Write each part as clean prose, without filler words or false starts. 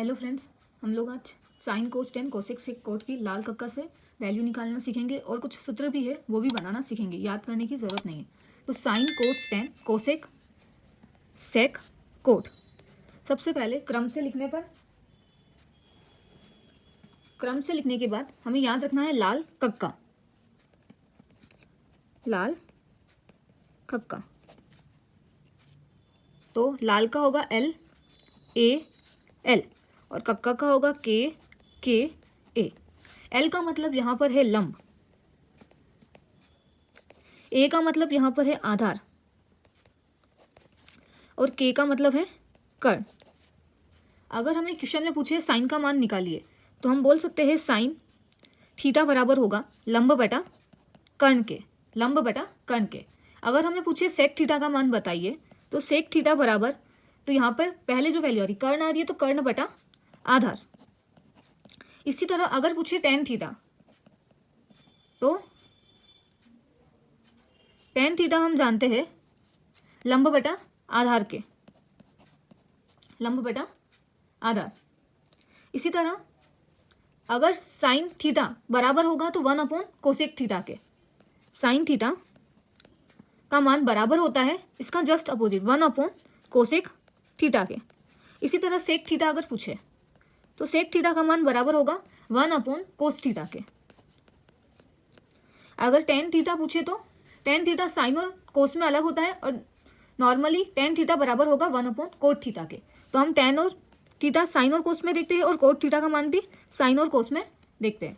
Hello friends, हम लोग आज sine cos tan cosec sec cot की लाल कक्का से वैल्यू निकालना सीखेंगे और कुछ सूत्र भी है वो भी बनाना सीखेंगे। याद करने की ज़रूरत नहीं है। तो sine cos tan cosec sec cot, सबसे पहले क्रम से लिखने के बाद हमें याद रखना है लाल कक्का। लाल कक्का तो लाल का होगा एल ए एल और कक्का का होगा के ए। एल का मतलब यहाँ पर है लंब, ए का मतलब यहाँ पर है आधार और के का मतलब है कर्ण। अगर हमें क्वेश्चन में पूछे साइन का मान निकालिए तो हम बोल सकते हैं साइन थीटा बराबर होगा लंब बटा कर्ण के, लंब बटा कर्ण के। अगर हमें पूछे सेक थीटा का मान बताइए तो सेक थीटा बराबर, तो यहाँ पर पहले जो वैल्यू आ रही कर्ण आ रही है तो कर्ण बटा आधार। इसी तरह अगर पूछे टेन थीटा तो टेन थीटा हम जानते हैं लंब बटा आधार के, लंब बटा आधार। इसी तरह अगर साइन थीटा बराबर होगा तो 1 कोसेक थीटा के, साइन थीटा का मान बराबर होता है इसका जस्ट अपोजिट 1 कोसेक थीटा के। इसी तरह सेक थीटा अगर पूछे तो सेक थीटा का मान बराबर होगा 1 कोस थीटा के। अगर टेन थीटा पूछे तो टेन थीटा साइन और कोस में अलग होता है और नॉर्मली टेन थीटा बराबर होगा 1 कोट थीटा के। तो हम टेन और थीटा साइन और कोस में देखते हैं और कोट थीटा का मान भी साइन और कोस में देखते हैं।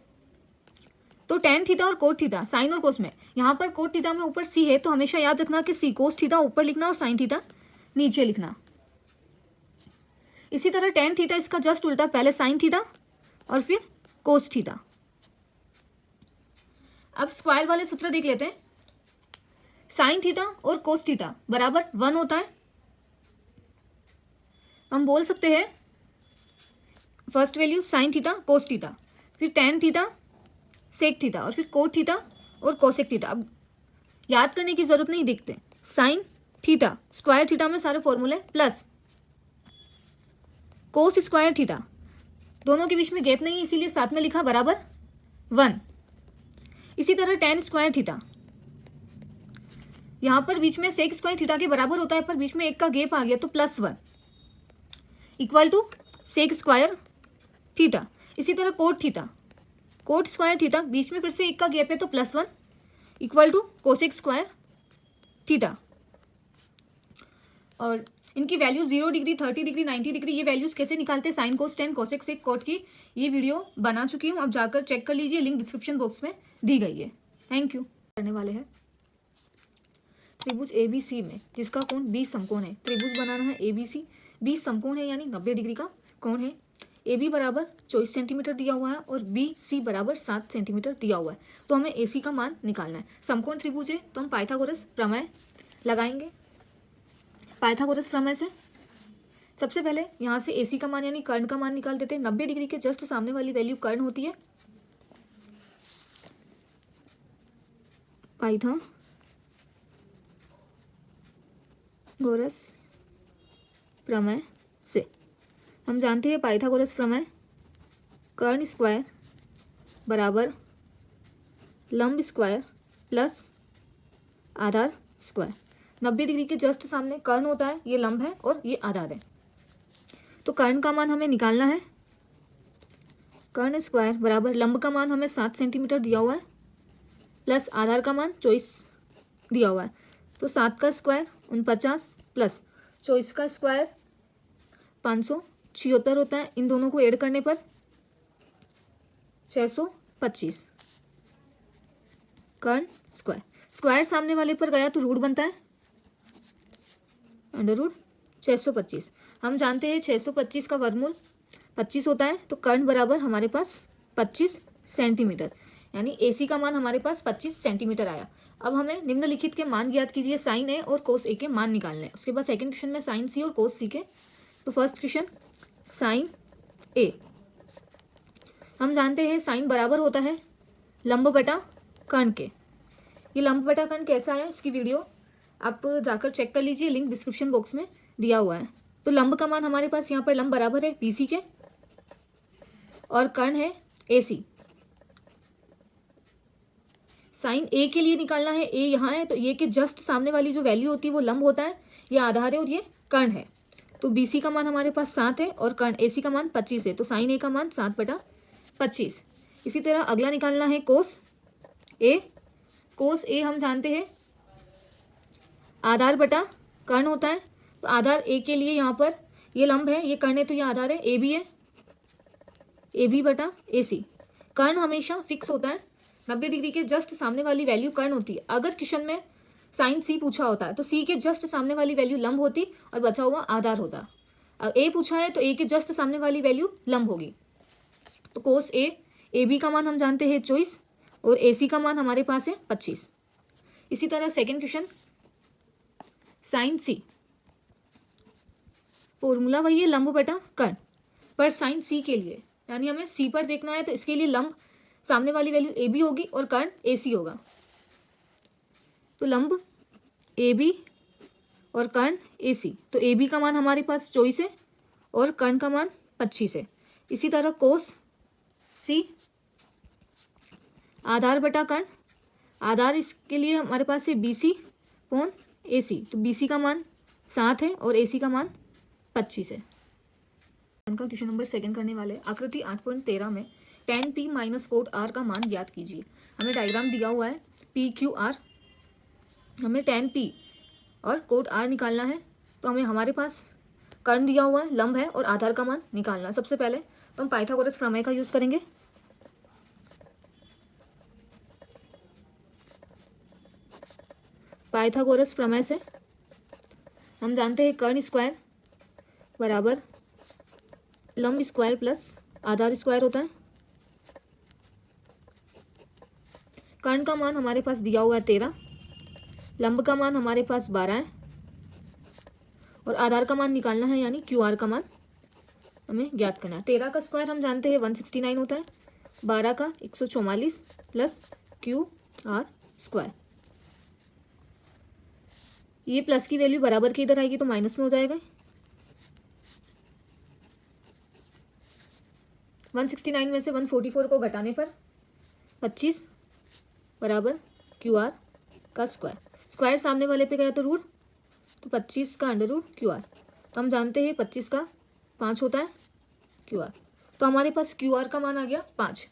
तो टेन थीटा और कोट थीटा साइन और कोस में, यहाँ पर कोट थीटा में ऊपर सी है तो हमेशा याद रखना कि सी कोस थीटा ऊपर लिखना और साइन थीटा नीचे लिखना। इसी तरह टेन थीटा इसका जस्ट उल्टा, पहले साइन थीटा और फिर कोस थीटा। अब स्क्वायर वाले सूत्र देख लेते हैं। साइन थीटा और कोस थीटा बराबर 1 होता है। हम बोल सकते हैं first value sine theta cos theta, फिर टेन थीटा सेक थीटा और फिर कोट थीटा और कोसेक थीटा। अब याद करने की जरूरत नहीं, देखते साइन थीटा स्क्वायर थीटा में सारे फॉर्मूले प्लस कोस स्क्वायर थीटा, दोनों के बीच में गैप नहीं है इसीलिए साथ में लिखा बराबर 1। इसी तरह टेन स्क्वायर थीटा, यहाँ पर बीच में सेक स्क्वायर थीटा के बराबर होता है पर बीच में एक का गैप आ गया तो +1 equal to sec square theta. इसी तरह cot theta, cot square theta बीच में फिर से एक का गैप है तो +1 equal to cosec square theta. और इनकी वैल्यू 0 डिग्री 30 डिग्री 90 डिग्री ये वैल्यूज कैसे निकालते हैं sine cos tan cosec sec cot की ये वीडियो बना चुकी हूँ, अब जाकर चेक कर लीजिए, लिंक डिस्क्रिप्शन बॉक्स में दी गई है। Thank you. करने वाले हैं त्रिभुज ABC में जिसका कोण 20 समकोण है। त्रिभुज बनाना है ABC, 20 समकोण है यानी 90 डिग्री का कोण है। AB बराबर 24 सेंटीमीटर दिया हुआ है और BC बराबर 7 सेंटीमीटर दिया हुआ है। तो हमें AC का मान निकालना है। समकोण त्रिभुज है तो हम पाइथागोरस प्रमेय लगाएंगे। पाइथागोरस प्रमेय से सबसे पहले यहाँ से AC का मान यानी कर्ण का मान निकाल देते हैं। 90 डिग्री के जस्ट सामने वाली वैल्यू कर्ण होती है। पाइथागोरस प्रमेय से हम जानते हैं पाइथागोरस प्रमेय कर्ण स्क्वायर बराबर लंब स्क्वायर प्लस आधार स्क्वायर। 90 डिग्री के जस्ट सामने कर्ण होता है, ये लंब है और ये आधार है। तो कर्ण का मान हमें निकालना है। कर्ण स्क्वायर बराबर लंब का मान हमें 7 सेंटीमीटर दिया हुआ है प्लस आधार का मान 24 दिया हुआ है। तो 7 का स्क्वायर 49 प्लस 24 का स्क्वायर 576 होता है। इन दोनों को ऐड करने पर 625 कर्ण स्क्वायर। स्क्वायर सामने वाले पर गया तो रूट बनता है √ 625। हम जानते हैं 625 का वर्गमूल 25 होता है तो कर्ण बराबर हमारे पास 25 सेंटीमीटर, यानी AC का मान हमारे पास 25 सेंटीमीटर आया। अब हमें निम्नलिखित के मान ज्ञात कीजिए, साइन A और कोस A के मान निकालने हैं। उसके बाद सेकंड क्वेश्चन में साइन C और कोस C के। तो फर्स्ट क्वेश्चन साइन A, हम जानते हैं साइन बराबर होता है लंब बटा कर्ण के। ये लंब बटा कर्ण कैसा है इसकी वीडियो आप जाकर चेक कर लीजिए, लिंक डिस्क्रिप्शन बॉक्स में दिया हुआ है। तो लंब का मान हमारे पास यहाँ पर लंब बराबर है BC के और कर्ण है AC। साइन A के लिए निकालना है, A यहाँ है तो ये के जस्ट सामने वाली जो वैल्यू होती है वो लंब होता है, ये आधार है और ये कर्ण है। तो BC का मान हमारे पास 7 है और कर्ण AC का मान 25 है, तो साइन A का मान 7/25। इसी तरह अगला निकालना है कोस A। कोस A हम जानते हैं आधार बटा कर्ण होता है, तो आधार A के लिए यहाँ पर ये लंब है, ये कर्ण है तो ये आधार है, AB है, AB/AC। कर्ण हमेशा फिक्स होता है, 90 डिग्री के जस्ट सामने वाली वैल्यू कर्ण होती है। अगर क्वेश्चन में साइन C पूछा होता है तो C के जस्ट सामने वाली वैल्यू लंब होती और बचा हुआ आधार होता। A पूछा है तो A के जस्ट सामने वाली वैल्यू लंब होगी। तो कोस A, AB का मान हम जानते हैं 24 और AC का मान हमारे पास है 25। इसी तरह second question sign C, formula वही है लंब बटा कर्ण, पर साइन C के लिए यानी हमें C पर देखना है तो इसके लिए लंब सामने वाली वैल्यू AB होगी और कर्ण AC होगा। तो लंब AB और कर्ण AC, तो AB का मान हमारे पास 24 है और कर्ण का मान 25 है। इसी तरह कोस C, आधार बटा कर्ण, आधार इसके लिए हमारे पास है BC/AC, तो BC का मान 7 है और AC का मान 25 है। का क्वेश्चन नंबर सेकंड करने वाले आकृति 8.13 में tan P minus cot R का मान ज्ञात कीजिए। हमें डायग्राम दिया हुआ है PQR, हमें tan P और कोट R निकालना है, तो हमें हमारे पास कर्ण दिया हुआ है, लंब है और आधार का मान निकालना है। सबसे पहले तो हम पाइथागोरस प्रमेय का यूज करेंगे। पाइथागोरस प्रमेय से हम जानते हैं कर्ण स्क्वायर बराबर लंब स्क्वायर प्लस आधार स्क्वायर होता है। कर्ण का मान हमारे पास दिया हुआ है 13, लंब का मान हमारे पास 12 है और आधार का मान निकालना है, यानी QR का मान हमें ज्ञात करना है। 13 का स्क्वायर हम जानते हैं 169 होता है, 12 का 144 प्लस QR स्क्वायर। ये प्लस की वैल्यू बराबर की इधर आएगी तो माइनस में हो जाएगा। 169 में से 144 को घटाने पर 25 बराबर QR का स्क्वायर। स्क्वायर सामने वाले पे गया तो रूट, तो 25 का अंडर रूट QR। तो हम जानते हैं 25 का 5 होता है QR, तो हमारे पास QR का मान आ गया 5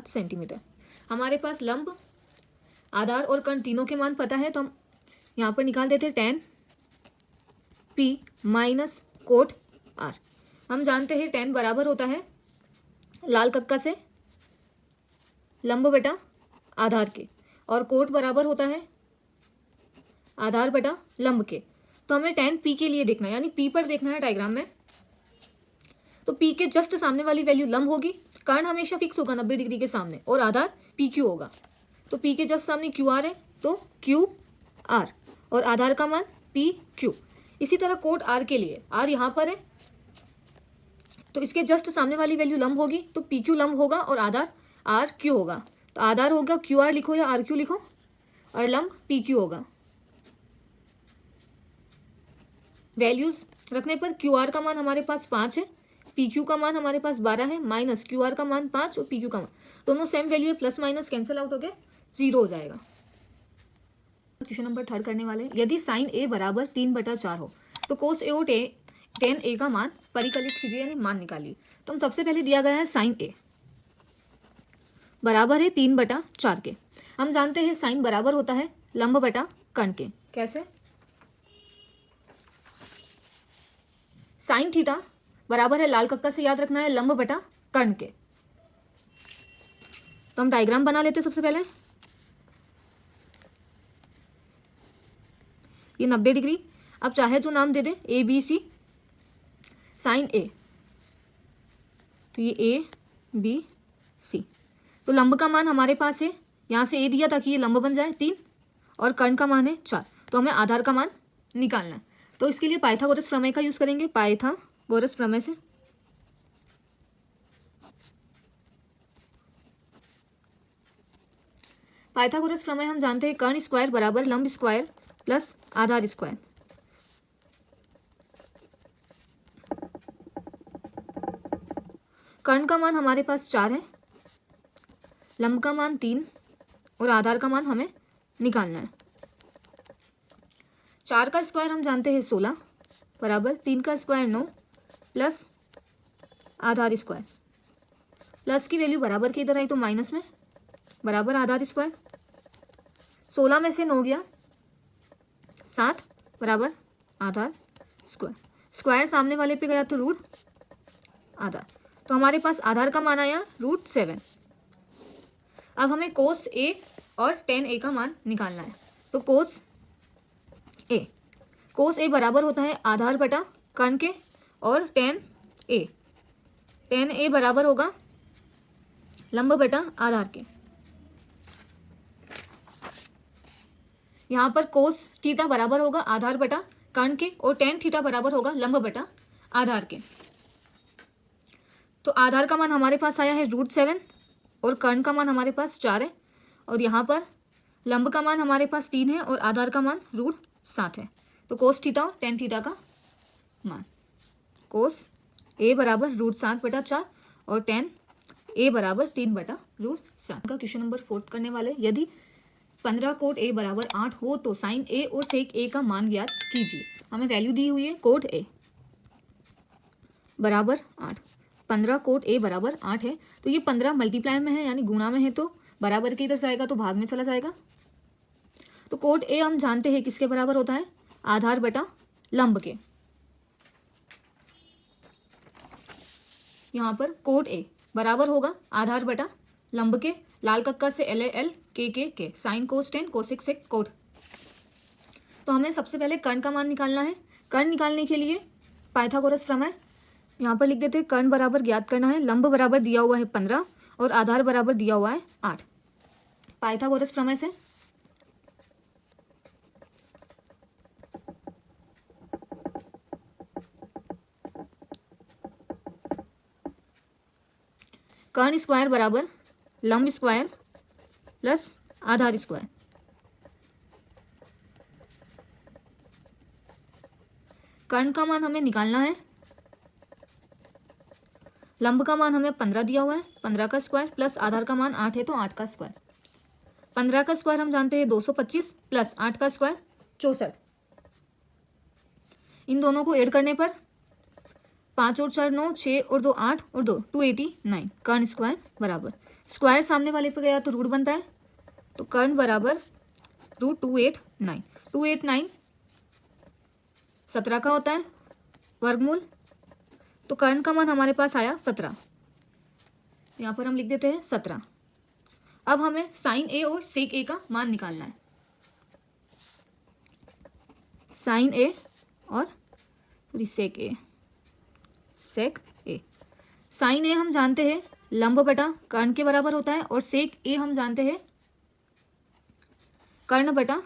सेंटीमीटर। हमारे पास लंब, आधार और कर्ण तीनों के मान पता है, तो हम यहाँ पर निकाल देते हैं tan P minus cot R। हम जानते हैं tan बराबर होता है लाल कक्का से लंब बटा आधार के, और कोट बराबर होता है आधार बटा लंब के। तो हमें tan P के लिए देखना है, यानी P पर देखना है डायग्राम में। तो P के जस्ट सामने वाली वैल्यू लंब होगी, कर्ण हमेशा फिक्स होगा 90 डिग्री के सामने और आधार PQ होगा। तो P के जस्ट सामने QR है तो QR और आधार का मान PQ। इसी तरह कोट R के लिए R यहाँ पर है तो इसके जस्ट सामने वाली वैल्यू लंब होगी, तो PQ लंब होगा और आधार RQ होगा। तो आधार होगा QR लिखो या RQ लिखो और लंब PQ होगा। वैल्यूज रखने पर QR का मान हमारे पास 5 है, PQ का मान हमारे पास 12 है, माइनस QR का मान 5 और PQ का मान दोनों सेम वैल्यू है, प्लस माइनस कैंसिल आउट होकर 0 हो जाएगा। क्वेश्चन नंबर थर्ड करने वाले, यदि साइन A बराबर 3/4 हो तो कोस A और tan A का मान परिकलित कीजिए, यानी मान निकालिए। तो हम सबसे पहले दिया गया है साइन A बराबर है 3/4 के। हम जानते हैं साइन बराबर होता है लंब बटा कर्ण के। कैसे? साइन थीटा बराबर है लाल कक्का से याद रखना है लंब बटा कर्ण के। तो हम डायग्राम बना लेते हैं सबसे पहले। ये 90 डिग्री, अब चाहे जो नाम दे दे ABC साइन A, तो ये ABC। तो लंब का मान हमारे पास है, यहाँ से A दिया ताकि ये लंब बन जाए 3 और कर्ण का मान है 4, तो हमें आधार का मान निकालना है। तो इसके लिए पाइथागोरस प्रमेय का यूज करेंगे। पाइथागोरस प्रमेय से पाइथागोरस प्रमेय हम जानते हैं कर्ण स्क्वायर बराबर लंब स्क्वायर प्लस आधार स्क्वायर। कर्ण का मान हमारे पास 4 है, लंब का मान 3 और आधार का मान हमें निकालना है। 4 का स्क्वायर हम जानते हैं 16 बराबर 3 का स्क्वायर 9 प्लस आधार स्क्वायर, प्लस की वैल्यू बराबर के इधर आई तो माइनस में, बराबर आधार स्क्वायर। 16 में से 9 गया 7 बराबर आधार स्क्वायर, स्क्वायर सामने वाले पे गया तो रूट आधार, तो हमारे पास आधार का मान आया √7। अब हमें कोस ए और tan a का मान निकालना है। तो कोस ए बराबर होता है आधार बटा कर्ण के और tan a बराबर होगा लंब बटा आधार के। यहाँ पर कोस थीटा बराबर होगा आधार बटा कर्ण के और tan थीटा बराबर होगा लंब बटा आधार के। तो आधार का मान हमारे पास आया है √7 और कर्ण का मान हमारे पास 4 है, और यहाँ पर लंब का मान हमारे पास 3 है और आधार का मान √7 है। तो कोस थीटा और tan थीटा का मान, कोस ए बराबर √7 बटा 4 और tan ए बराबर 3 बटा √7 का क्वेश्चन नंबर 4 करने वाले। यदि 15 कोट ए बराबर 8 हो तो साइन ए और सेक ए का मान ज्ञात कीजिए। हमें वैल्यू दी हुई है कोट ए बराबर 8, 15 कोट ए बराबर 8 है, तो ये 15 मल्टीप्लाई में है यानी गुणा में है, तो बराबर के इधर जाएगा तो भाग में चला जाएगा। तो कोट ए हम जानते हैं किसके बराबर होता है, आधार बटा लंब के। यहाँ पर कोट ए बराबर होगा आधार बटा लंब के, लाल कक्का से LAL के sine cos tan cosec sec cot. तो हमें सबसे पहले कर्ण का मान निकालना है। कर्ण निकालने के लिए पाइथागोरस प्रमेय यहाँ पर लिख देते हैं। कर्ण बराबर ज्ञात करना है, लंब बराबर दिया हुआ है 15 और आधार बराबर दिया हुआ है 8। पाइथागोरस प्रमेय से कर्ण स्क्वायर बराबर लंब स्क्वायर प्लस आधार स्क्वायर। कर्ण का मान हमें निकालना है, लंब का मान हमें 15 दिया हुआ है, 15 का स्क्वायर प्लस आधार का मान 8 है तो 8 का स्क्वायर। 15 का स्क्वायर हम जानते हैं 225 प्लस 8 का स्क्वायर 64। इन दोनों को ऐड करने पर 5 और 4 9, 6 और 2 8 और 2 289। कर्ण स्क्वायर बराबर स्क्वायर सामने वाले पे गया तो रूट बनता है, तो कर्ण बराबर √289। 289 17 का होता है वर्गमूल, तो कर्ण का मान हमारे पास आया 17। यहाँ पर हम लिख देते हैं 17। अब हमें साइन ए और सेक ए का मान निकालना है। साइन ए और सेक ए, सेक ए। साइन ए हम जानते हैं लंब बटा कर्ण के बराबर होता है और सेक ए हम जानते हैं कर्ण बटा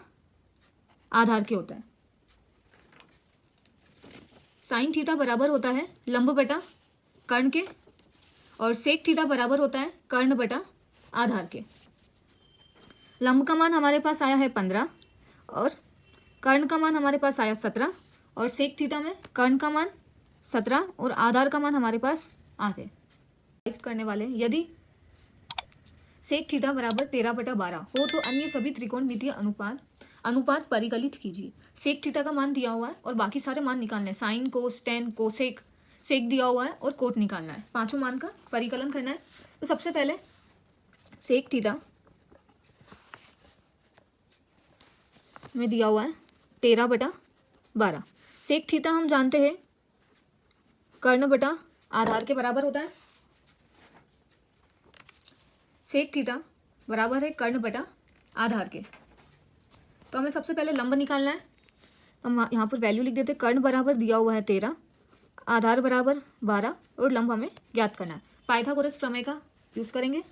आधार के होता है। साइन थीटा बराबर होता है लंब बटा कर्ण के और सेक थीटा बराबर होता है कर्ण बटा आधार के। लंब का मान हमारे पास आया है 15 और कर्ण का मान हमारे पास आया 17 और सेक थीटा में कर्ण का मान 17 और आधार का मान हमारे पास 8 है। करने वाले यदि सेक थीटा बराबर 13/12 हो तो अन्य सभी त्रिकोणमितीय अनुपात परिकलित कीजिए। सेक थीटा का मान दिया हुआ है और बाकी सारे मान निकालने हैं। Sine cos tan cosec sec दिया हुआ है और कोट निकालना है। पांचों मान का परिकलन करना है। तो सबसे पहले सेक थीटा में दिया हुआ है 13/12। सेक थीटा हम जानते हैं कर्ण बटा आधार के बराबर होता है। सेक थीटा बराबर है कर्ण बटा आधार के। तो हमें सबसे पहले लंब निकालना है। तो हम यहाँ पर वैल्यू लिख देते हैं। कर्ण बराबर दिया हुआ है 13, आधार बराबर 12 और लंब हमें ज्ञात करना है। पाइथागोरस प्रमेय का यूज करेंगे।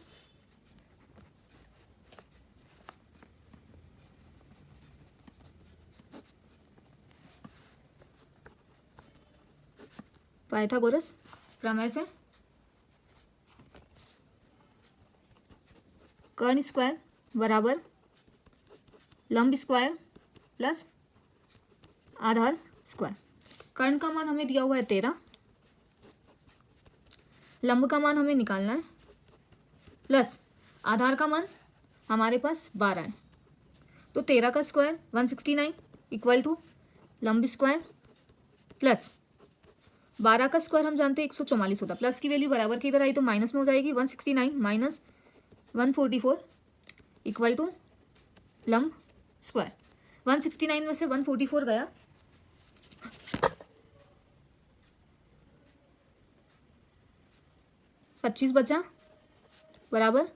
पाइथागोरस प्रमेय से कर्ण स्क्वायर बराबर लंब स्क्वायर प्लस आधार स्क्वायर। कर्ण का मान हमें दिया हुआ है 13, लंब का मान हमें निकालना है प्लस आधार का मान हमारे पास 12 है, तो 13 का स्क्वायर 169 इक्वल टू लंब स्क्वायर प्लस 12 का स्क्वायर हम जानते हैं 144 होता है, प्लस की वैल्यू बराबर की इधर आई तो माइनस में हो जाएगी, 169 माइनस 144 इक्वल टू लंब स्क्वायर। 169 में से 144 गया, 25 बचा बराबर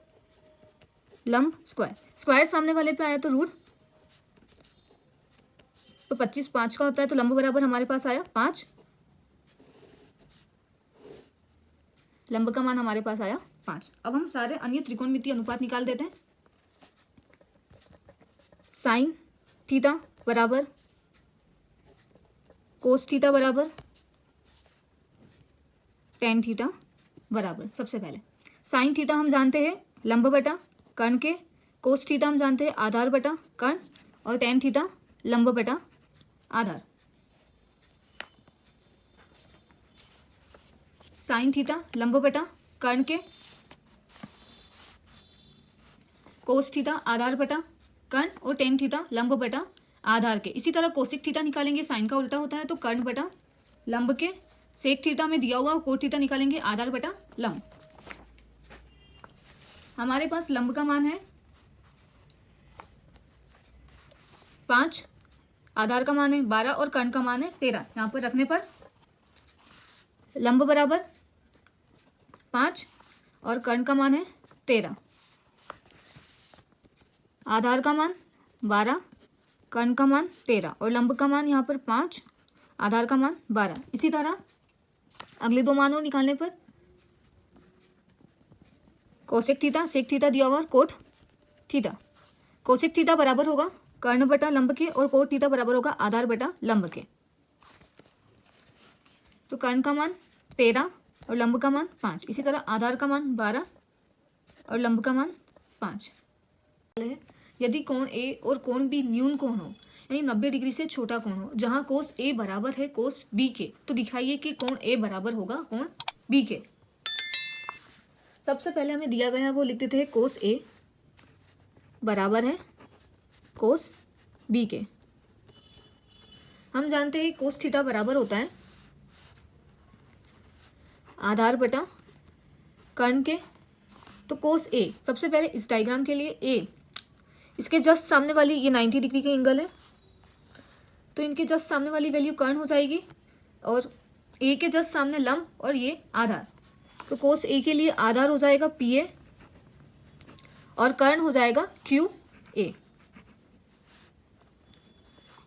लंब स्क्वायर। स्क्वायर सामने वाले पे आया तो रूट, तो 25 5 का होता है, तो लंब बराबर हमारे पास आया 5, लंब का मान हमारे पास आया 5। अब हम सारे अन्य त्रिकोणमितीय अनुपात निकाल देते हैं। साइन थीटा बराबर कोस थीटा बराबर टेन थीटा बराबर, सबसे पहले साइन थीटा हम जानते हैं लंब बटा कर्ण के, कोस थीटा हम जानते हैं आधार बटा कर्ण, और टेन थीटा लंब बटा आधार। साइन थीटा लंब बटा कर्ण के, कोस थीटा आधार बटा कर्ण, और टेन थीटा लंब बटा आधार के। इसी तरह कोसिक थीटा निकालेंगे, साइन का उल्टा होता है, तो कर्ण बटा लंब के। सेक थीटा में दिया हुआ कोट थीटा निकालेंगे आधार बटा लंब। हमारे पास लंब का मान है 5, आधार का मान है 12 और कर्ण का मान है 13। यहाँ पर रखने पर लंब बराबर 5 और कर्ण का मान है 13, आधार का मान 12, कर्ण का मान 13 और लंब का मान यहाँ पर 5, आधार का मान 12। इसी तरह अगले दो मानों निकालने पर कोसेक थीटा, सेक थीटा दिया हुआ कोट थीटा। कोसेक थीटा बराबर होगा कर्ण बटा लंब के, और कोट थीटा बराबर होगा आधार बटा लंब के। तो कर्ण का मान 13 और लंब का मान 5। इसी तरह आधार का मान 12 और लंब का मान 5 है। यदि कोण ए और कोण बी न्यून कोण हो, यानी 90 डिग्री से छोटा कोण हो, जहां कोस ए बराबर है कोस बी के, तो दिखाइए कि कोण ए बराबर होगा कोण बी के। सबसे पहले हमें दिया गया है वो लिख देते हैं कोस ए बराबर है कोस बी के। हम जानते हैं कोस थीटा बराबर होता है आधार बटा कर्ण के। तो कोस ए, सबसे पहले इस डायग्राम के लिए ए, इसके जस्ट सामने वाली ये 90 डिग्री के एंगल है, तो इनके जस्ट सामने वाली वैल्यू कर्ण हो जाएगी, और ए के जस्ट सामने लंब और ये आधार। तो कोस ए के लिए आधार हो जाएगा पी ए और कर्ण हो जाएगा क्यू ए।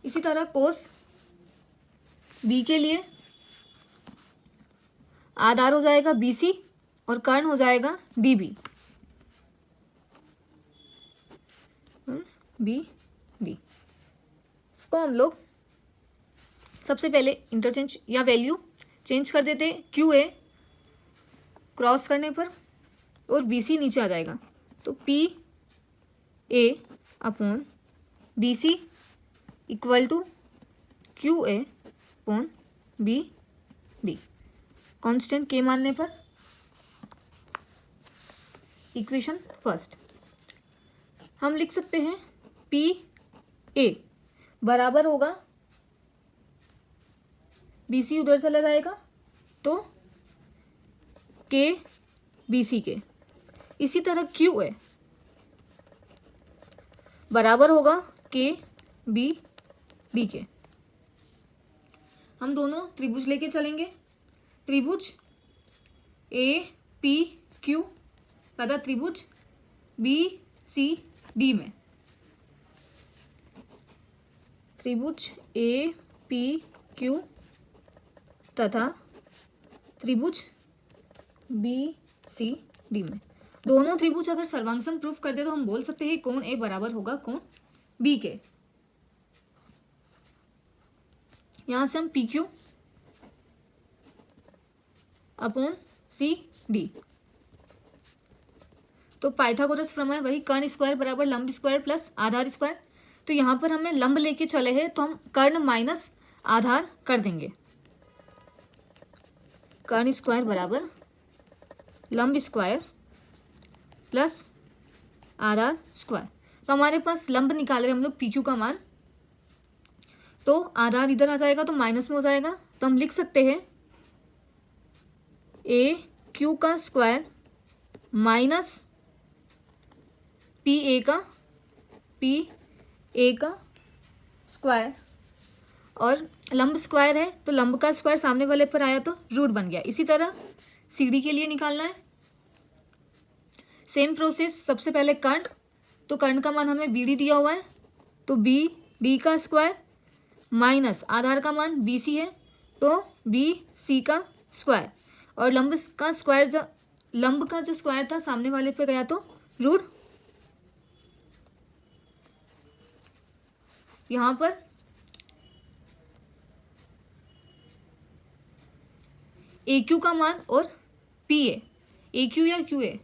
इसी तरह कोस बी के लिए आधार हो जाएगा बी सी और कर्ण हो जाएगा डी बी, बी डी। इसको हम लोग सबसे पहले इंटरचेंज या वैल्यू चेंज कर देते हैं। क्यू ए क्रॉस करने पर और बी सी नीचे आ जाएगा, तो P A upon B C equal to Q A upon B D. Constant के मानने पर इक्वेशन फर्स्ट हम लिख सकते हैं पी ए बराबर होगा, बी सी उधर चला जाएगा तो के बी सी के। इसी तरह क्यू ए बराबर होगा के बी डी के। हम दोनों त्रिभुज लेके चलेंगे। त्रिभुज ए पी क्यू तथा त्रिभुज बी सी डी में, त्रिभुज ए पी क्यू तथा त्रिभुज बी सी डी में, दोनों त्रिभुज अगर सर्वांग प्रूफ कर दे तो हम बोल सकते हैं कोण ए बराबर होगा कोण बी के। यहां से हम P Q upon C D, तो पाइथागोरस प्रमेय वही कर्ण स्क्वायर बराबर लंब स्क्वायर प्लस आधार स्क्वायर। तो यहाँ पर हमें लंब लेके चले हैं तो हम कर्ण माइनस आधार कर देंगे। कर्ण स्क्वायर बराबर लंब square plus R R square. तो हमारे पास लंब निकाल रहे हैं हम लोग पी क्यू का मान, तो आधार इधर आ जाएगा तो माइनस में हो जाएगा, तो हम लिख सकते हैं ए क्यू का स्क्वायर माइनस पी ए का स्क्वायर, और लंब स्क्वायर है तो लंब का स्क्वायर सामने वाले पर आया तो रूट बन गया। इसी तरह सी डी के लिए निकालना है, सेम प्रोसेस। सबसे पहले कर्ण, तो कर्ण का मान हमें बी डी दिया हुआ है, तो बी डी का स्क्वायर माइनस आधार का मान बी सी है तो बी सी का स्क्वायर, और लंब का जो स्क्वायर था सामने वाले पे गया तो रूट। यहाँ पर ए क्यू का मान और पी ए क्यू या क्यू ए,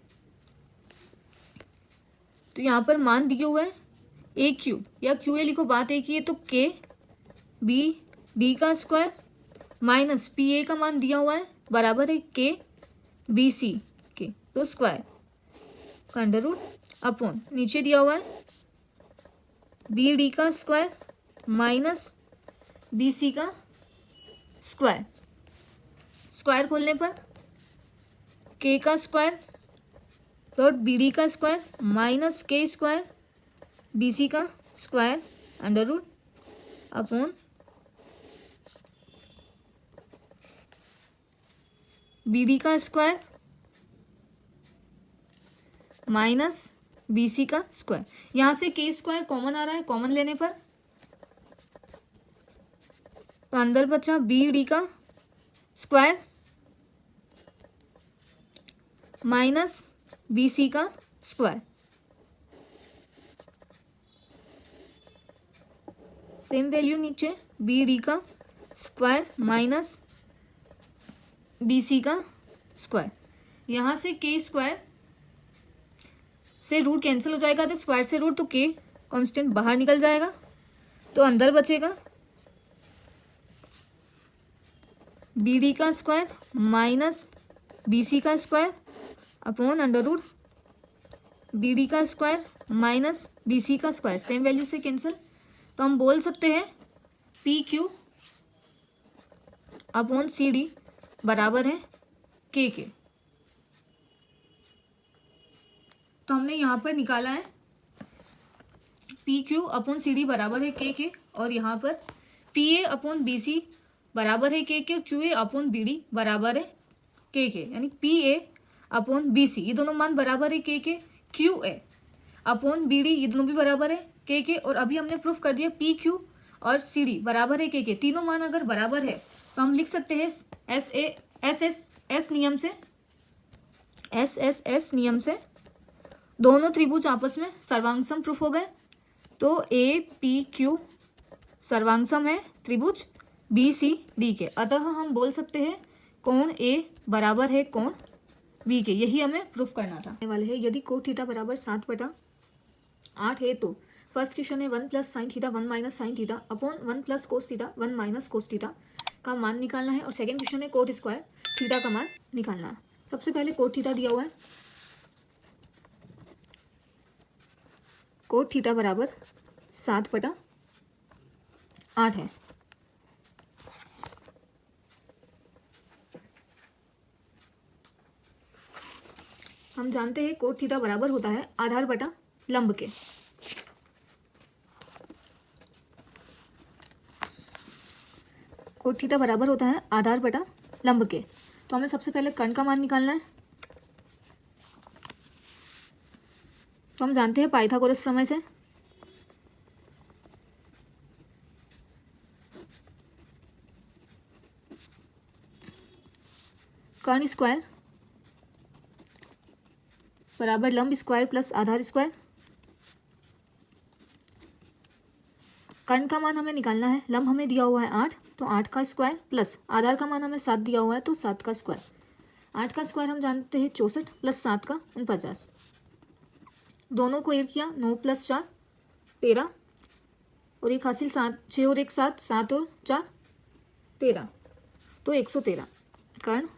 तो यहाँ पर मान दिए हुए हैं ए क्यू या क्यू ए लिखो, बात एक ही है, तो के बी डी का स्क्वायर माइनस पी ए का मान दिया हुआ है बराबर है के बी सी के, तो स्क्वायर का अंडर रूट अपॉन नीचे दिया हुआ है बी डी का स्क्वायर माइनस बी सी का स्क्वायर। स्क्वायर खोलने पर के का स्क्वायर डॉट बी डी का square minus K square B C का square under root upon B D का स्क्वायर माइनस बी सी का स्क्वायर। यहाँ से के स्क्वायर कॉमन आ रहा है, कॉमन लेने पर तो अंदर बचा बी डी का स्क्वायर माइनस बी सी का स्क्वायर। सेम वैल्यू नीचे बी डी का स्क्वायर माइनस बी सी का स्क्वायर। यहाँ से के स्क्वायर से रूट कैंसिल हो जाएगा, तो स्क्वायर से रूट, तो के कांस्टेंट बाहर निकल जाएगा, तो अंदर बचेगा बी डी का स्क्वायर माइनस बी सी का square upon under root B D का स्क्वायर माइनस बी सी का स्क्वायर। सेम वैल्यू से कैंसिल, तो हम बोल सकते हैं P Q upon C D बराबर है के। तो हमने यहाँ पर निकाला है P Q upon C D बराबर है के, और यहाँ पर P A upon B C बराबर है के, और Q A upon B D बराबर है के, यानी P A upon B C ये दोनों मान बराबर है K, Q A upon B D ये दोनों भी बराबर है के, और अभी हमने प्रूफ कर दिया पी क्यू और सी डी बराबर है के। तीनों मान अगर बराबर है तो हम लिख सकते हैं एस नियम से दोनों त्रिभुज आपस में सर्वांगसम प्रूफ हो गए, तो ए पी क्यू सर्वांगसम है त्रिभुज बी सी डी के, अतः हम बोल सकते हैं कोण ए बराबर है कोण बी के। यही हमें प्रूफ करना था वाले है। यदि कोट थीटा बराबर 7/8 है तो फर्स्ट क्वेश्चन है 1 plus sine theta 1 minus sine theta upon 1 plus cos theta 1 minus cos theta का मान निकालना है, और सेकंड क्वेश्चन है कोट स्क्वायर थीटा का मान निकालना है। सबसे पहले कोट थीटा दिया हुआ है, कोट थीटा बराबर 7/8 है। हम जानते हैं कोट थीटा बराबर होता है आधार बटा लंब के। कोट थीटा बराबर होता है आधार बटा लंब के, तो हमें सबसे पहले कर्ण का मान निकालना है। तो हम जानते हैं पाइथागोरस प्रमेय से कर्ण स्क्वायर बराबर लंब स्क्वायर प्लस आधार स्क्वायर। कर्ण का मान हमें निकालना है, लंब हमें दिया हुआ है 8, तो 8 का स्क्वायर प्लस आधार का मान हमें 7 दिया हुआ है तो 7 का स्क्वायर। 8 का स्क्वायर हम जानते हैं 64 प्लस 7 का 49, दोनों को ऐड किया 9 प्लस 4 13, और एक हासिल 7 6 और 1 7 7 और 4 13, तो 113 कर्ण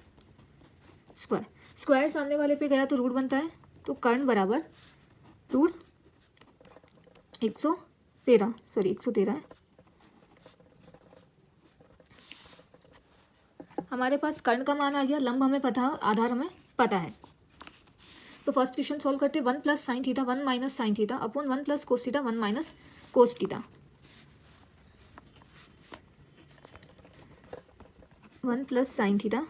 स्क्वायर। स्क्वायर सामने वाले पे गया तो रूट बनता है, तो कर्ण बराबर रूट 113 है। हमारे पास कर्ण का मान आ गया, लंब हमें पता है, आधार हमें पता है। तो फर्स्ट क्वेश्चन सॉल्व करते, 1 plus sine theta 1 minus sine theta upon 1 plus cos theta 1 minus cos theta. 1 plus sine theta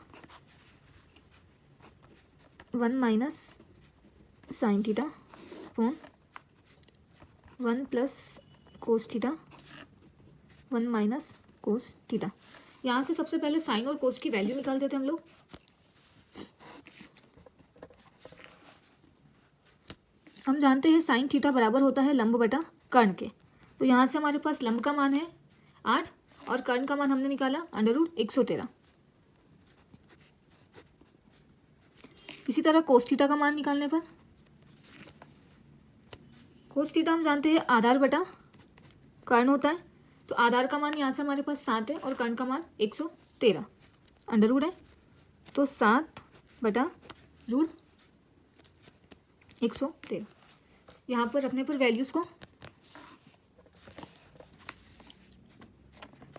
1 minus sine theta upon 1 plus cos theta 1 minus cos theta. यहाँ से सबसे पहले साइन और कोस की वैल्यू निकाल देते हम लोग। हम जानते हैं साइन थीटा बराबर होता है लंब बटा कर्ण के, तो यहाँ से हमारे पास लंब का मान है 8 और कर्ण का मान हमने निकाला √113। इसी तरह कोस थीटा का मान निकालने पर, कोस थीटा हम जानते हैं आधार बटा कर्ण होता है, तो आधार का मान यहाँ से हमारे पास 7 है और कर्ण का मान 113 अंडर है, तो 7 बटा √113। यहाँ पर रखने पर वैल्यूज़ को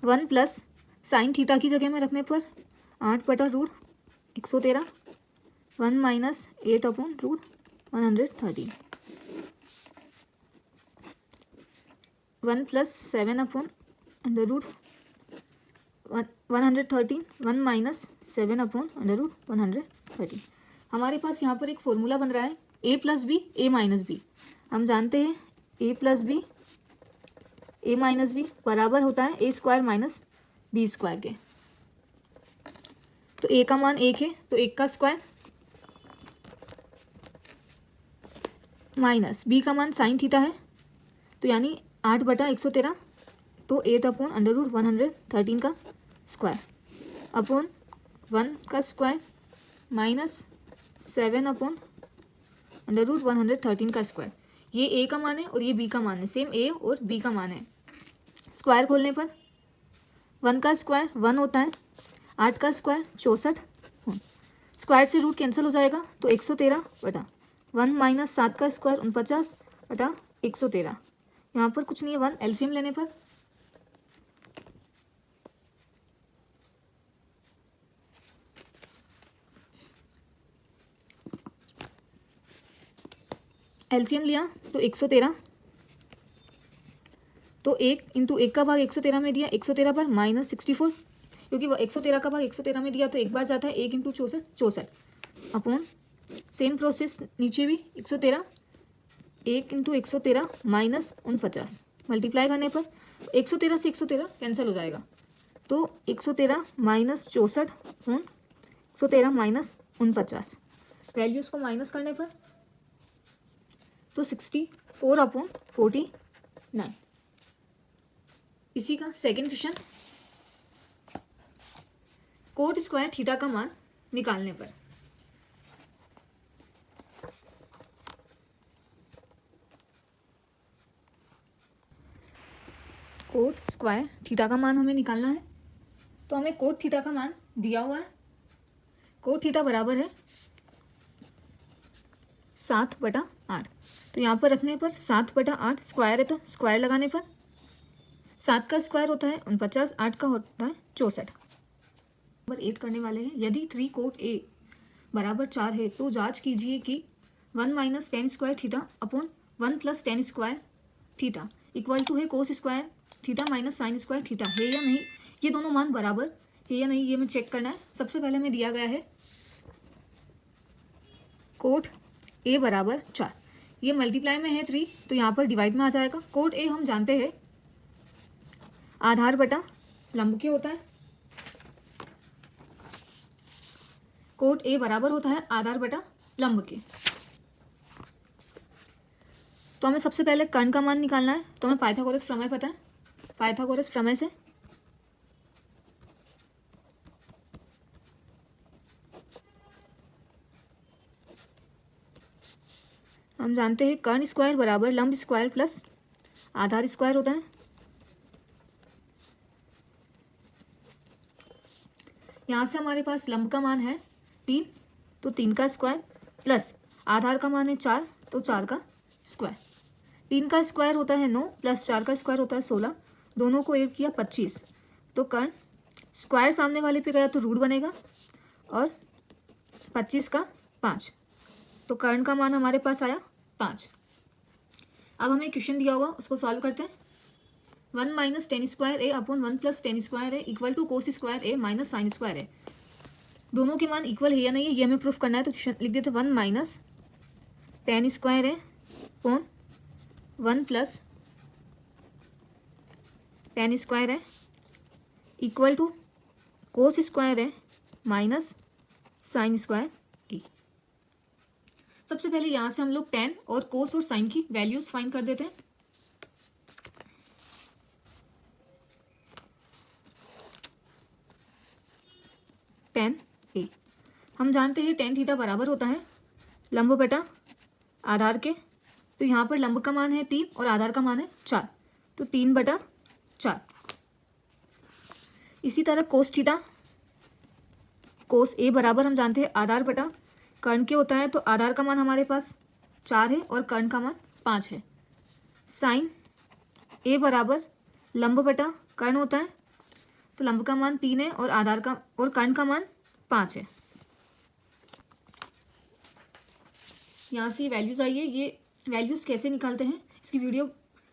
1 प्लस साइन थीटा की जगह में रखने पर 8 बटा √113 1 minus 8 upon √113 1 plus 7 upon √113 1 minus 7 upon √113। हमारे पास यहाँ पर एक फॉर्मूला बन रहा है a plus B A minus B. हम जानते हैं a plus B A minus B बराबर होता है a square minus B square के। तो a का मान 1 है, तो 1 का स्क्वायर माइनस b का मान साइन थीटा है, तो यानी 8 बटा 113, तो 8 अपॉन √113 का स्क्वायर अपॉन 1 का स्क्वायर माइनस 7 अपॉन √113 का स्क्वायर। ये a का मान है और ये b का मान है, सेम a और b का मान है। स्क्वायर खोलने पर 1 का स्क्वायर 1 होता है, 8 का स्क्वायर 64, स्क्वायर से रूट कैंसिल हो जाएगा, तो 113 बटा 1 माइनस 7 का स्क्वायर 49 बटा 113। यहाँ पर कुछ नहीं है, 1 एलसीएम लेने पर एलसीएम लिया तो 113, तो 1 इंटू 1 का भाग 113 में दिया, 113 पर माइनस 64, क्योंकि वह 113 का भाग 113 में दिया तो एक बार जाता है, 1 इंटू 64 64 अपॉन सेम प्रोसेस नीचे भी 113 1 इंटू 113 माइनस 49 मल्टीप्लाई करने पर 113 से 113 कैंसिल हो जाएगा, तो 113 माइनस 64 113 माइनस 49, वैल्यूज़ को माइनस करने पर तो 64 अपॉन 49। इसी का second question, coat square theta का मान निकालने पर कोट स्क्वायर थीटा का मान हमें निकालना है, तो हमें कोट थीटा का मान दिया हुआ है। कोट थीटा बराबर है 7 बटा 8, तो यहाँ पर रखने पर 7 बटा 8 स्क्वायर है, तो स्क्वायर लगाने पर 7 का स्क्वायर होता है 49, 8 का होता है 64। नंबर 8 करने वाले हैं, यदि 3 कोट a बराबर 4 है तो जांच कीजिए कि 1 minus tan square theta upon 1 plus tan square theta equal to है cos square theta minus sine square theta है या नहीं। ये दोनों मान बराबर है या नहीं, ये हमें चेक करना है। सबसे पहले हमें दिया गया है कोट a बराबर 4, ये मल्टीप्लाई में है 3, तो यहाँ पर डिवाइड में आ जाएगा। कोट a हम जानते हैं आधार बटा लंब के होता है, कोट a बराबर होता है आधार बटा लंब के। तो हमें सबसे पहले कर्ण का मान निकालना है, तो हमें पाइथागोरस प्रमेय पता है। पाइथागोरस प्रमेय से हम जानते हैं कर्ण स्क्वायर बराबर लंब स्क्वायर प्लस आधार स्क्वायर होता है। यहाँ से हमारे पास लंब का मान है 3 तो 3 का स्क्वायर प्लस आधार का मान है 4 तो 4 का स्क्वायर। 3 का स्क्वायर होता है 9 प्लस 4 का स्क्वायर होता है 16, दोनों को ऐड किया 25, तो कर्ण स्क्वायर सामने वाले पे गया तो रूट बनेगा और 25 का 5, तो कर्ण का मान हमारे पास आया 5। अब हमें क्वेश्चन दिया हुआ उसको सॉल्व करते हैं। 1 minus tan square A upon 1 plus tan square A equal to cos square A minus sine square A. दोनों के मान इक्वल है या नहीं है ये हमें प्रूफ करना है, तो क्वेश्चन लिख देते 1 minus tan square A upon 1 plus tan square है इक्वल टू कोस स्क्वायर है माइनस साइन स्क्वायर ए। सबसे पहले यहाँ से हम लोग टेन और कोस और साइन की वैल्यूज फाइंड कर देते हैं। टेन ए हम जानते हैं टेन थीटा बराबर होता है लंब बटा आधार के, तो यहाँ पर लंब का मान है 3 और आधार का मान है 4, तो 3 बटा 4। इसी तरह कोस थीटा कोस ए बराबर हम जानते हैं आधार बटा कर्ण के होता है, तो आधार का मान हमारे पास 4 है और कर्ण का मान 5 है। साइन ए बराबर लंब बटा कर्ण होता है, तो लंब का मान 3 है और आधार का और कर्ण का मान 5 है। यहाँ से वैल्यूज़ आई है, ये वैल्यूज़ कैसे निकालते हैं इसकी वीडियो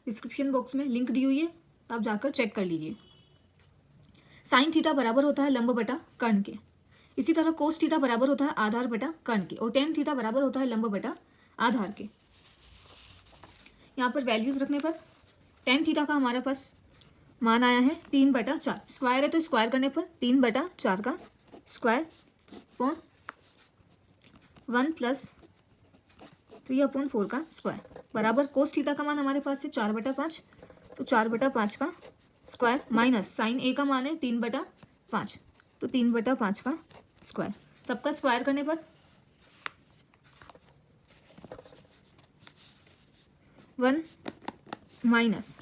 डिस्क्रिप्शन बॉक्स में लिंक दी हुई है, आप जाकर चेक कर लीजिए। साइन थीटा बराबर होता है लंब बटा कर्ण के, इसी तरह कोस थीटा बराबर होता है आधार बटा कर्ण के, और टेन थीटा बराबर होता है लंब बटा आधार के। यहाँ पर वैल्यूज़ रखने पर टेन थीटा का हमारे पास मान आया है 3 बटा 4, स्क्वायर है तो स्क्वायर करने पर 3 बटा 4 का स्क्वायर अपॉन 1 प्लस 3 अपॉन 4 का स्क्वायर बराबर कोस थीटा का मान हमारे पास है 4 बटा 5, तो 4 बटा 5 का स्क्वायर माइनस साइन ए का मान है 3 बटा 5, तो 3 बटा 5 का स्क्वायर। सबका स्क्वायर करने पर 1 माइनस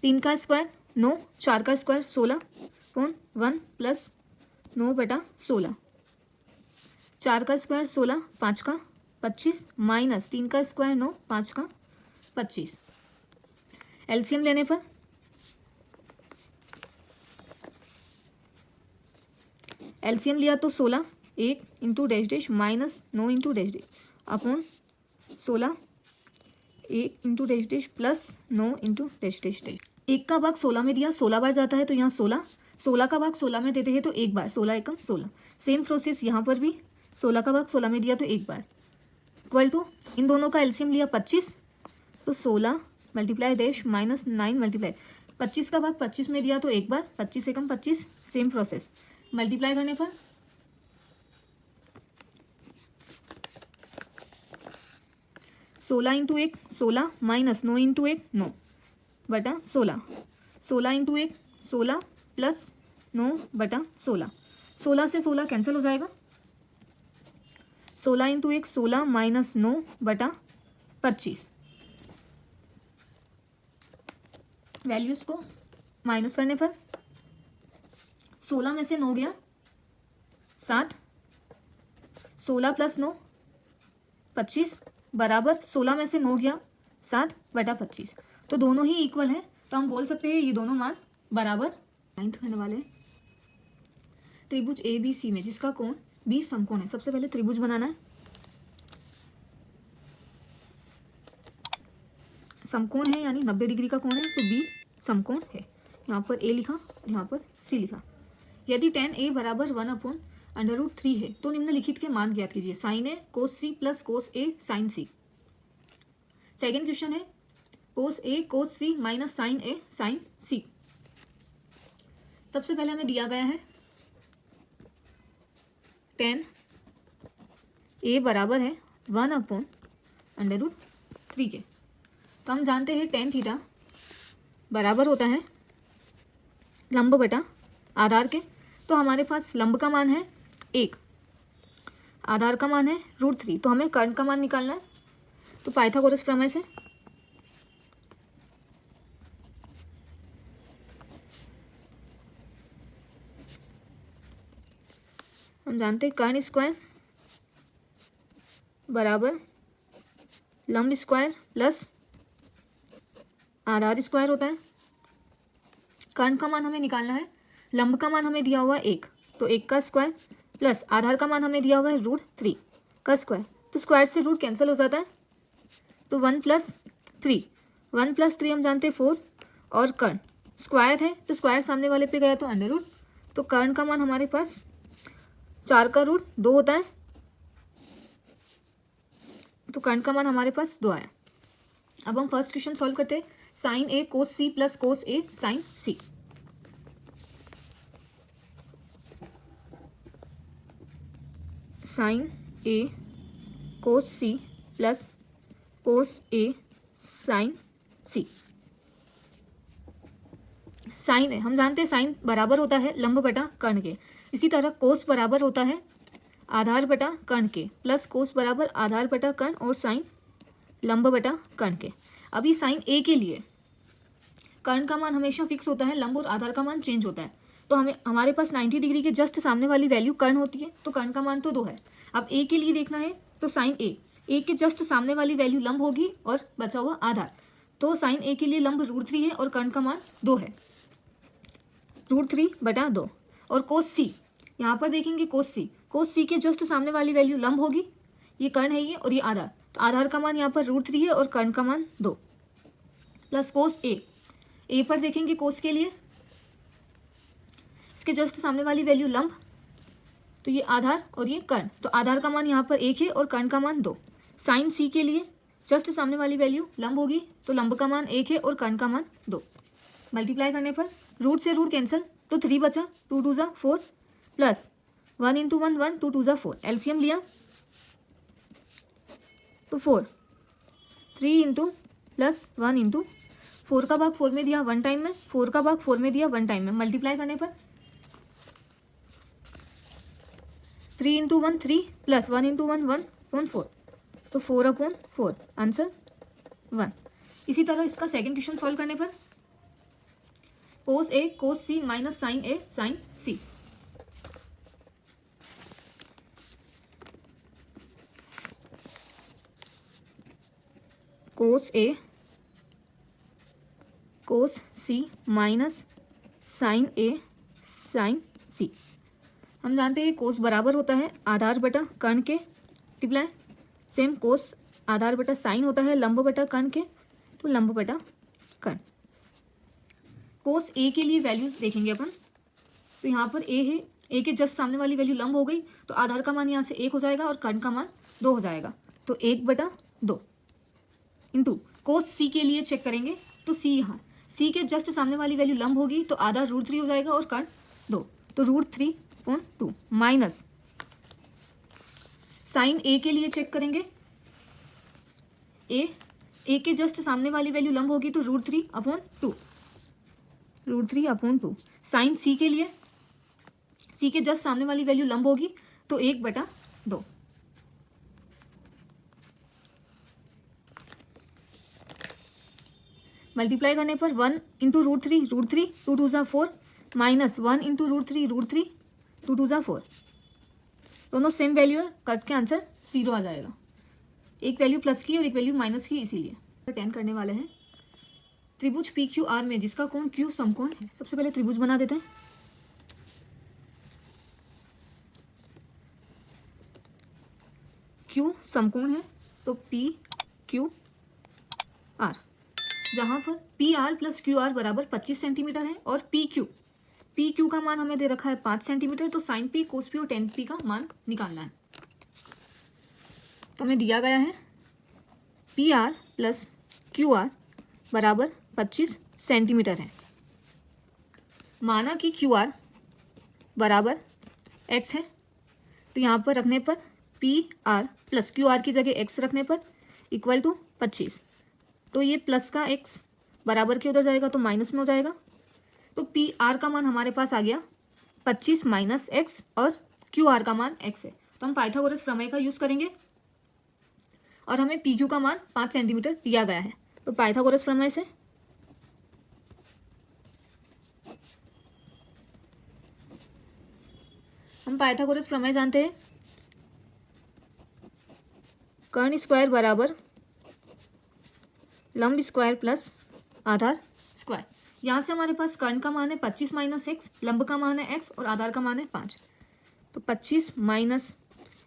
3 का स्क्वायर 9, 4 का स्क्वायर 16 अपॉन 1 प्लस 9 बटा 16, 4 का स्क्वायर 16, 5 का 25 माइनस 3 का स्क्वायर 9, 5 का 25। एलसीएम लेने पर एलसीएम लिया तो 16 1 into dash dash minus 9 into dash dash upon 16 1 into dash dash plus 9 into dash dash dash. 1 का भाग 16 में दिया 16 बार जाता है, तो यहाँ 16 का भाग 16 में देते हैं तो एक बार, 16 एकम 16। सेम प्रोसेस यहाँ पर भी 16 का भाग 16 में दिया तो एक बार, इक्वल टू इन दोनों का एलसीएम लिया 25, तो 16 मल्टीप्लाई डैश माइनस 9 मल्टीप्लाई 25 का भाग 25 में दिया तो एक बार, 25 एकम 25। सेम प्रोसेस मल्टीप्लाई करने पर 16 इंटू 1 16 माइनस 9 इंटू 1 9 बटा 16, 16 इंटू 1 16 प्लस 9 बटा 16, 16 से 16 कैंसिल हो जाएगा, 16 इंटू 1 16 माइनस 9 बटा 25। वैल्यूज़ को माइनस करने पर 16 में से 9 गया 7, 16 प्लस 9 25 बराबर 16 में से 9 गया 7 बटा 25, तो दोनों ही इक्वल है, तो हम बोल सकते हैं ये दोनों मान बराबर। 9th करने वाले हैं त्रिभुज ए बी सी में जिसका कोण 20 समकोण है। सबसे पहले त्रिभुज बनाना है, समकोण है यानी 90 डिग्री का कोण है, तो बी समकोण है। यहाँ पर ए लिखा, यहाँ पर सी लिखा। यदि tan a बराबर 1/√3 है तो निम्नलिखित के मान ज्ञात कीजिए। साइन ए कोस सी प्लस कोस ए साइन सी। सेकेंड क्वेश्चन है कोस ए कोस सी माइनस साइन ए साइन सी। सबसे पहले हमें दिया गया है tan a बराबर है 1/√3 के, तो हम जानते हैं tan थीटा बराबर होता है लंब बटा आधार के, तो हमारे पास लंब का मान है 1, आधार का मान है √3, तो हमें कर्ण का मान निकालना है। तो पाइथागोरस प्रमेय से हम जानते हैं कर्ण स्क्वायर बराबर लंब स्क्वायर प्लस आधार स्क्वायर होता है। कर्ण का मान हमें निकालना है, लंब का मान हमें दिया हुआ है 1, तो 1 का स्क्वायर प्लस आधार का मान हमें दिया हुआ है √3 का स्क्वायर, तो स्क्वायर से रूट कैंसिल हो जाता है, तो 1 + 3, 1 + 3 हम जानते हैं 4, और कर्ण स्क्वायर है तो स्क्वायर सामने वाले पे गया तो अंडर रूट, तो कर्ण का मान हमारे पास 4 का रूट 2 होता है, तो कर्ण का मान हमारे पास 2 आया। अब हम फर्स्ट क्वेश्चन सॉल्व करते हैं। साइन ए कोस सी प्लस कोस ए साइन सी। साइन ए कोस सी प्लस कोस ए साइन सी। साइन है, हम जानते हैं साइन बराबर होता है लंब बटा कर्ण के, इसी तरह कोस बराबर होता है आधार बटा कर्ण के, प्लस कोस बराबर आधार बटा कर्ण और साइन लंब बटा कर्ण के। अभी साइन ए के लिए कर्ण का मान हमेशा फिक्स होता है, लंब और आधार का मान चेंज होता है, तो हमारे पास 90 डिग्री के जस्ट सामने वाली वैल्यू कर्ण होती है, तो कर्ण का मान तो 2 है। अब ए के लिए देखना है तो साइन ए के जस्ट सामने वाली वैल्यू लंब होगी और बचा हुआ आधार, तो साइन ए के लिए लंब √3 है और कर्ण का मान 2 है, √3 बटा 2। और कोस सी, यहाँ पर देखेंगे कोस सी के जस्ट सामने वाली वैल्यू लंब होगी, ये कर्ण है ये और ये आधार, तो आधार का मान यहाँ पर √3 है और कर्ण का मान 2, प्लस कोस ए पर देखेंगे कोस के लिए इसके जस्ट सामने वाली वैल्यू लंब, तो ये आधार और ये कर्ण, तो आधार का मान यहाँ पर 1 है और कर्ण का मान 2। साइन सी के लिए जस्ट सामने वाली वैल्यू लंब होगी, तो लंब का मान 1 है और कर्ण का मान 2। मल्टीप्लाई करने पर रूट से रूट कैंसिल, तो 3 बचा, 2 × 2 = 4 प्लस 1 × 1 1, 2 × 2 = 4, एलसीएम लिया तो 4, 3 × प्लस 1 × 4 का भाग 4 में दिया 1 टाइम में, 4 का भाग 4 में दिया 1 टाइम में, मल्टीप्लाई करने पर 3 × 1 3 प्लस 1 × 1 1 1 4, तो 4/4 आंसर 1। इसी तरह इसका सेकंड क्वेश्चन सॉल्व करने पर कोस ए कोस सी माइनस साइन ए साइन सी। कोस ए कोस सी माइनस साइन ए साइन सी। हम जानते हैं कोस बराबर होता है आधार बटा कर्ण के मल्टीप्लाई, सेम कोस आधार बटा साइन होता है लंब बटा कर्ण के, तो लंब बटा कर्ण। कोस ए के लिए वैल्यूज देखेंगे अपन, तो यहाँ पर ए है, ए के जस्ट सामने वाली वैल्यू लंब हो गई, तो आधार का मान यहाँ से 1 हो जाएगा और कर्ण का मान 2 हो जाएगा, तो 1/2 इंटू कोस सी के लिए चेक करेंगे तो सी, यहाँ सी के जस्ट सामने वाली वैल्यू लंब होगी, तो आधा √3 हो जाएगा और कर्ण 2, तो √3/2 माइनस साइन ए के लिए चेक करेंगे, ए के जस्ट सामने वाली वैल्यू लंब होगी तो √3/2 साइन सी के लिए, सी के जस्ट सामने वाली वैल्यू लंब होगी तो 1/2। मल्टीप्लाई करने पर 1 × √3 √3, 2 × 2 = 4 माइनस 1 × √3 √3, 2 × 2 = 4, दोनों सेम वैल्यू है, कट के आंसर 0 आ जाएगा। एक वैल्यू प्लस की और एक वैल्यू माइनस की, इसीलिए 10 करने वाले हैं। त्रिभुज PQR में जिसका कोण Q समकोण है, सबसे पहले त्रिभुज बना देते हैं। Q समकोण है तो PQR, जहाँ पर PR + QR = 25 सेंटीमीटर है और PQ का मान हमें दे रखा है 5 सेंटीमीटर, तो साइन P कोस P और टेन P का मान निकालना है। तो हमें दिया गया है PR + QR = 25 सेंटीमीटर है। माना कि QR = x है, तो यहाँ पर रखने पर PR + QR की जगह x रखने पर = 25, तो ये प्लस का x बराबर के उधर जाएगा तो माइनस में हो जाएगा, तो PR का मान हमारे पास आ गया 25 - x और QR का मान x है, तो हम पाइथागोरस प्रमेय का यूज़ करेंगे और हमें PQ का मान 5 सेंटीमीटर दिया गया है, तो पाइथागोरस प्रमेय से हम पाइथागोरस प्रमेय जानते हैं, कर्ण स्क्वायर बराबर लंब स्क्वायर प्लस आधार स्क्वायर। यहाँ से हमारे पास कर्ण का मान है 25 माइनस एक्स, लंब का मान है एक्स और आधार का मान है 5। तो 25 माइनस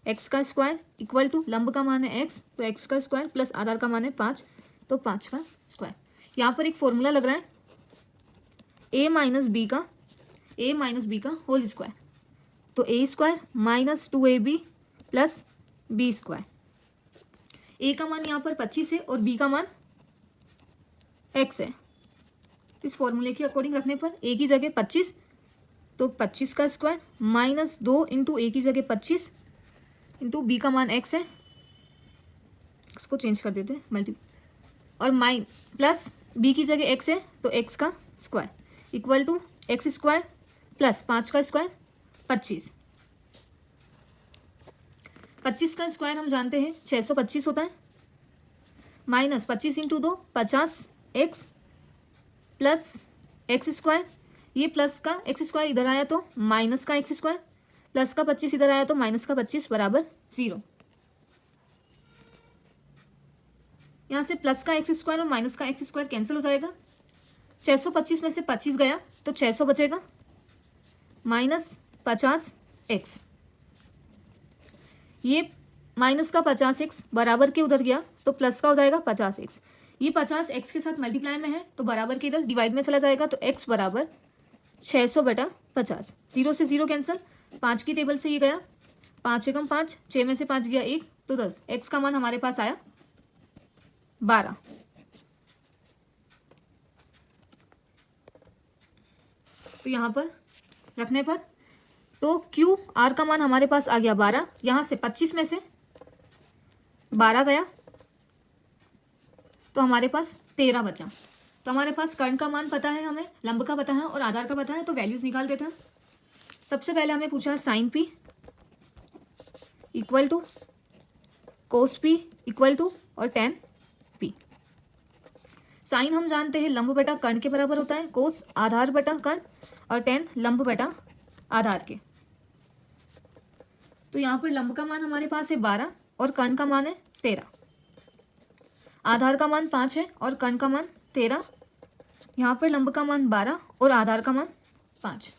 एक्स का स्क्वायर इक्वल टू लंब का मान है एक्स, तो एक्स का स्क्वायर प्लस आधार का मान है 5, तो 5 का स्क्वायर। यहाँ पर एक फॉर्मूला लग रहा है a माइनस बी का होल स्क्वायर, तो a square minus 2ab plus B square. a का मान यहाँ पर 25 है और b का मान x है। इस फॉर्मूले के अकॉर्डिंग रखने पर a की जगह 25, तो 25 का स्क्वायर माइनस 2 इंटू a की जगह 25 इंटू b का मान x है, इसको चेंज कर देते हैं मल्टी, और प्लस b की जगह x है तो x का square equal to X square plus 5 का स्क्वायर 25। 25 का स्क्वायर हम जानते हैं 625 होता है, minus 25 into 2 50 x plus x square, ये प्लस का एक्स स्क्वायर इधर आया तो माइनस का एक्स स्क्वायर, प्लस का 25 इधर आया तो माइनस का 25 बराबर 0। यहाँ से प्लस का एक्स स्क्वायर और माइनस का एक्स स्क्वायर कैंसिल हो जाएगा, 625 में से 25 गया तो 600 बचेगा, माइनस 50 एक्स, ये माइनस का 50 एक्स बराबर के उधर गया तो प्लस का हो जाएगा 50 एक्स, ये 50 एक्स के साथ मल्टीप्लाई में है तो बराबर के इधर डिवाइड में चला जाएगा, तो एक्स बराबर 600 बटा 50, 0 से 0 कैंसिल, 5 की टेबल से ये गया, 5 एकम 5, 6 में से 5 गया 1 तो 10, एक्स का मान हमारे पास आया 12। तो यहाँ पर रखने पर तो क्यू आर का मान हमारे पास आ गया 12, यहाँ से 25 में से 12 गया तो हमारे पास 13 बचा। तो हमारे पास कर्ण का मान पता है, हमें लंब का पता है और आधार का पता है, तो वैल्यूज निकाल देते हैं। सबसे पहले हमें पूछा है sine P equal to cos P equal to और टेन पी। साइन हम जानते हैं लंब बटा कर्ण के बराबर होता है, कोस आधार बटा कर्ण और टेन लंब बटा आधार के। तो यहाँ पर लंब का मान हमारे पास है 12 और कर्ण का मान है 13, आधार का मान 5 है और कर्ण का मान 13, यहाँ पर लंब का मान 12 और आधार का मान 5।